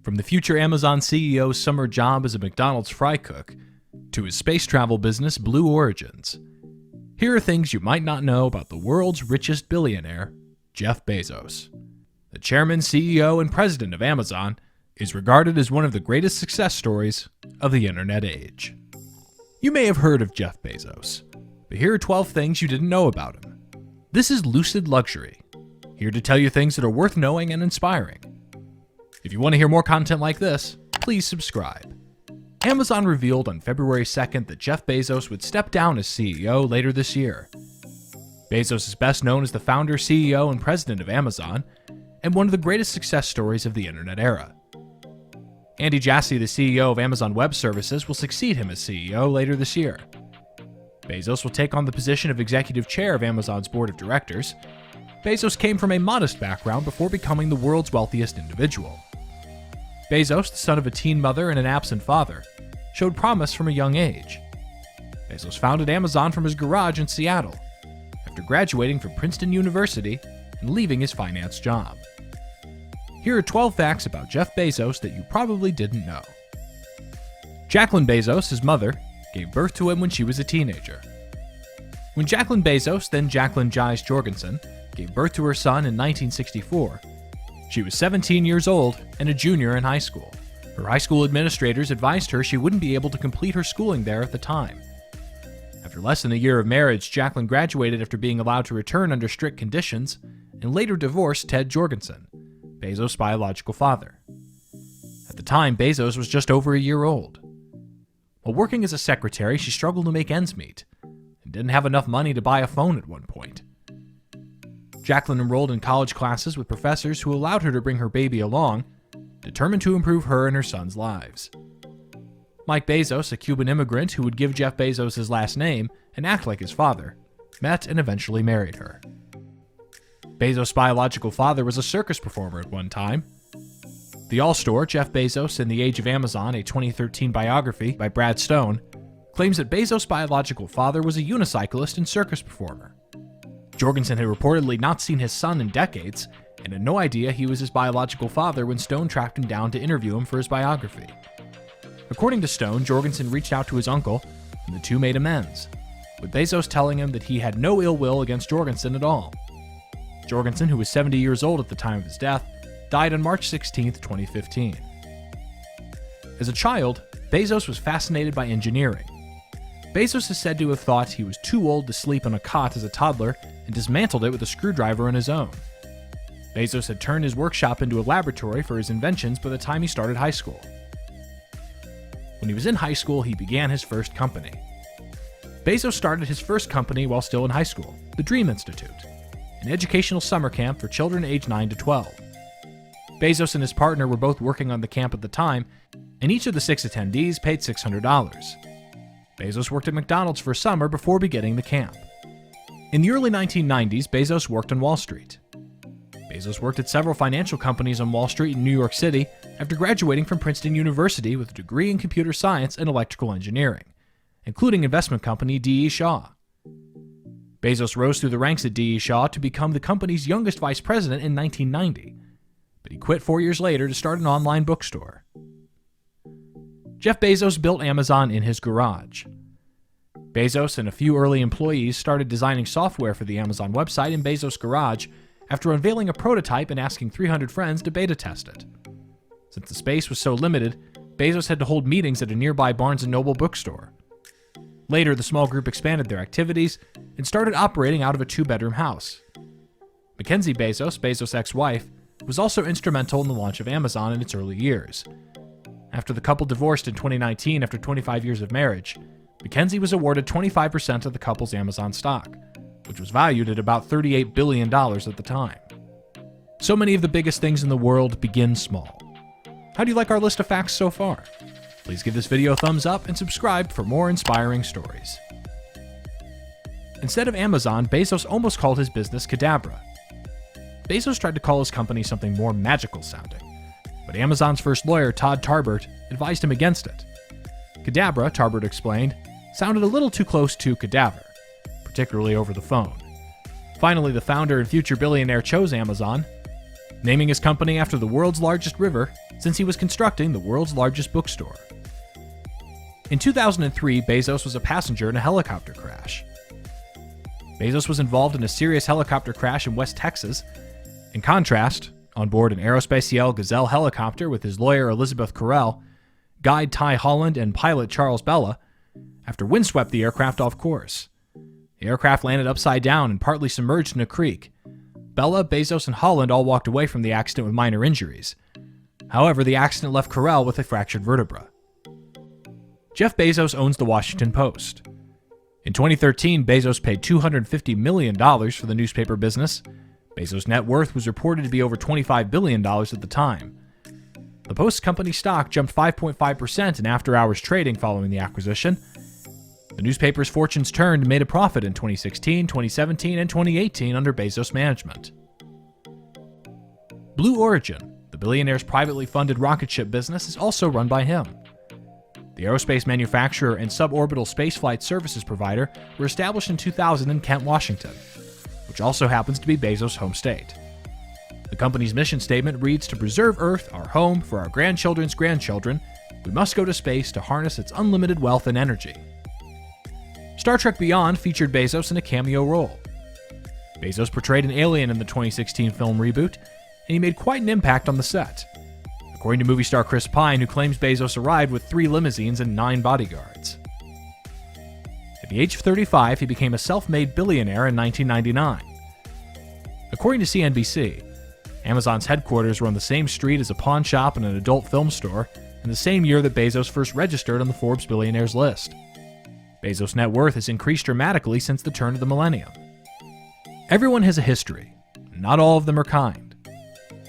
From the future Amazon CEO's summer job as a McDonald's fry cook, to his space travel business Blue Origins, here are things you might not know about the world's richest billionaire, Jeff Bezos. The chairman, CEO, and president of Amazon is regarded as one of the greatest success stories of the internet age. You may have heard of Jeff Bezos, but here are 12 things you didn't know about him. This is Lucid Luxury, here to tell you things that are worth knowing and inspiring. If you want to hear more content like this, please subscribe. Amazon revealed on February 2nd that Jeff Bezos would step down as CEO later this year. Bezos is best known as the founder, CEO, and president of Amazon, and one of the greatest success stories of the internet era. Andy Jassy, the CEO of Amazon Web Services, will succeed him as CEO later this year. Bezos will take on the position of executive chair of Amazon's board of directors. Bezos came from a modest background before becoming the world's wealthiest individual. Bezos, the son of a teen mother and an absent father, showed promise from a young age. Bezos founded Amazon from his garage in Seattle, after graduating from Princeton University and leaving his finance job. Here are 12 facts about Jeff Bezos that you probably didn't know. Jacqueline Bezos, his mother, gave birth to him when she was a teenager. When Jacqueline Bezos, then Jacqueline Jies Jorgensen, gave birth to her son in 1964, she was 17 years old and a junior in high school. Her high school administrators advised her she wouldn't be able to complete her schooling there at the time. After less than a year of marriage, Jacqueline graduated after being allowed to return under strict conditions and later divorced Ted Jorgensen, Bezos' biological father. At the time, Bezos was just over a year old. While working as a secretary, she struggled to make ends meet and didn't have enough money to buy a phone at one point. Jacqueline enrolled in college classes with professors who allowed her to bring her baby along, determined to improve her and her son's lives. Mike Bezos, a Cuban immigrant who would give Jeff Bezos his last name and act like his father, met and eventually married her. Bezos' biological father was a circus performer at one time. The All-Store, Jeff Bezos and the Age of Amazon, a 2013 biography by Brad Stone, claims that Bezos' biological father was a unicyclist and circus performer. Jorgensen had reportedly not seen his son in decades and had no idea he was his biological father when Stone tracked him down to interview him for his biography. According to Stone, Jorgensen reached out to his uncle and the two made amends, with Bezos telling him that he had no ill will against Jorgensen at all. Jorgensen, who was 70 years old at the time of his death, died on March 16, 2015. As a child, Bezos was fascinated by engineering. Bezos is said to have thought he was too old to sleep on a cot as a toddler and dismantled it with a screwdriver on his own. Bezos had turned his workshop into a laboratory for his inventions by the time he started high school. When he was in high school, he began his first company. Bezos started his first company while still in high school, the Dream Institute, an educational summer camp for children aged 9 to 12. Bezos and his partner were both working on the camp at the time, and each of the 6 attendees paid $600. Bezos worked at McDonald's for a summer before beginning the camp. In the early 1990s, Bezos worked on Wall Street. Bezos worked at several financial companies on Wall Street in New York City after graduating from Princeton University with a degree in computer science and electrical engineering, including investment company D.E. Shaw. Bezos rose through the ranks at D.E. Shaw to become the company's youngest vice president in 1990, but he quit 4 years later to start an online bookstore. Jeff Bezos built Amazon in his garage. Bezos and a few early employees started designing software for the Amazon website in Bezos' garage after unveiling a prototype and asking 300 friends to beta test it. Since the space was so limited, Bezos had to hold meetings at a nearby Barnes & Noble bookstore. Later, the small group expanded their activities and started operating out of a 2-bedroom house. Mackenzie Bezos, Bezos' ex-wife, was also instrumental in the launch of Amazon in its early years. After the couple divorced in 2019 after 25 years of marriage, Mackenzie was awarded 25% of the couple's Amazon stock, which was valued at about $38 billion at the time. So many of the biggest things in the world begin small. How do you like our list of facts so far? Please give this video a thumbs up and subscribe for more inspiring stories. Instead of Amazon, Bezos almost called his business Cadabra. Bezos tried to call his company something more magical sounding, but Amazon's first lawyer, Todd Tarbert, advised him against it. Cadabra, Tarbert explained, sounded a little too close to cadaver, particularly over the phone. Finally, the founder and future billionaire chose Amazon, naming his company after the world's largest river, since he was constructing the world's largest bookstore. In 2003, Bezos was a passenger in a helicopter crash. Bezos was involved in a serious helicopter crash in West Texas. In contrast, on board an Aerospatiale Gazelle helicopter with his lawyer Elizabeth Carrell, guide Ty Holland, and pilot Charles Bella, after wind swept the aircraft off course. The aircraft landed upside down and partly submerged in a creek. Bella, Bezos, and Holland all walked away from the accident with minor injuries. However, the accident left Carrell with a fractured vertebra. Jeff Bezos owns the Washington Post. In 2013, Bezos paid $250 million for the newspaper business. Bezos' net worth was reported to be over $25 billion at the time. The Post company stock jumped 5.5% in after-hours trading following the acquisition. The newspaper's fortunes turned and made a profit in 2016, 2017, and 2018 under Bezos' management. Blue Origin, the billionaire's privately funded rocket ship business, is also run by him. The aerospace manufacturer and suborbital spaceflight services provider were established in 2000 in Kent, Washington, which also happens to be Bezos' home state. The company's mission statement reads, "To preserve Earth, our home, for our grandchildren's grandchildren, we must go to space to harness its unlimited wealth and energy." Star Trek Beyond featured Bezos in a cameo role. Bezos portrayed an alien in the 2016 film reboot, and he made quite an impact on the set, according to movie star Chris Pine, who claims Bezos arrived with 3 limousines and 9 bodyguards. At the age of 35, he became a self-made billionaire in 1999. According to CNBC, Amazon's headquarters were on the same street as a pawn shop and an adult film store in the same year that Bezos first registered on the Forbes billionaires list. Bezos' net worth has increased dramatically since the turn of the millennium. Everyone has a history. Not all of them are kind.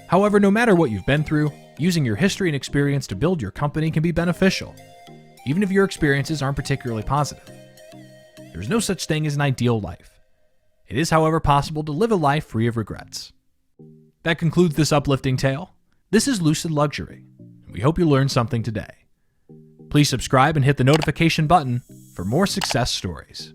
However, no matter what you've been through, using your history and experience to build your company can be beneficial, even if your experiences aren't particularly positive. There's no such thing as an ideal life. It is, however, possible to live a life free of regrets. That concludes this uplifting tale. This is Lucid Luxury, and we hope you learned something today. Please subscribe and hit the notification button for more success stories.